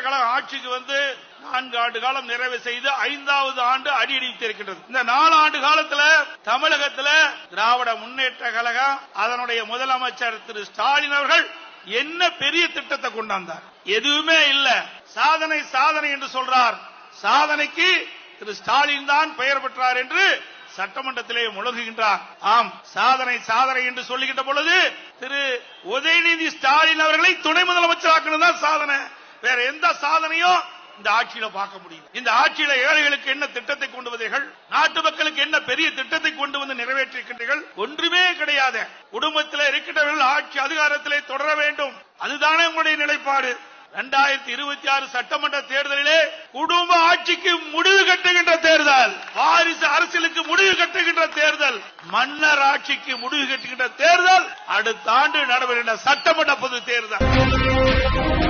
கழகம் ஆட்சிக்கு வந்து 4 ஆண்டு காலம் நிறைவு செய்து 5வது ஆண்டு அடியெடுத்திருக்கின்றது. இந்த 4 ஆண்டு காலத்தில் தமிழகத்தில் திராவிட முன்னேற்ற கழகம் அதனுடைய முதலமைச்சர் திரு ஸ்டாலின் அவர்கள் என்ன பெரிய திட்டத்தை கொண்டாந்தார்? எதுவுமே இல்ல. சாதனை சாதனை என்று சொல்றார். சாதனைக்கு திரு ஸ்டாலின் தான் பெயர் பெற்றார் என்று சட்டமன்றத்திலே முழங்குகின்றார். ஆம், சாதனை சாதனை என்று சொல்லுகின்ற பொழுது திரு உதயநிதி ஸ்டாலின் அவர்களை துணை முதலமைச்சராக்குனதுதான் சாதனை. வேற எந்த சாதனையும் இந்த ஆட்சியில பார்க்க முடியும். இந்த ஆட்சியில ஏழைகளுக்கு என்ன திட்டத்தை கொண்டு வந்தீர்கள்? நாட்டு மக்களுக்கு என்ன பெரிய திட்டத்தை கொண்டு வந்து நிறைவேற்றிருக்கின்றீர்கள்? ஒன்றுமே கிடையாது. குடும்பத்தில் இருக்கின்றவர்கள் ஆட்சி அதிகாரத்திலே தொடர வேண்டும், அதுதானே உங்களுடைய நிலைப்பாடு. 2026 சட்டமன்ற தேர்தலிலே குடும்ப ஆட்சிக்கு முடிவு கட்டுகின்ற தேர்தல், வாரிசு அரசியலுக்கு முடிவு கட்டுகின்ற தேர்தல், மன்னர் ஆட்சிக்கு முடிவு கட்டுகின்ற தேர்தல் அடுத்த ஆண்டு நடைபெறுகின்ற சட்டமன்ற பொது தேர்தல்.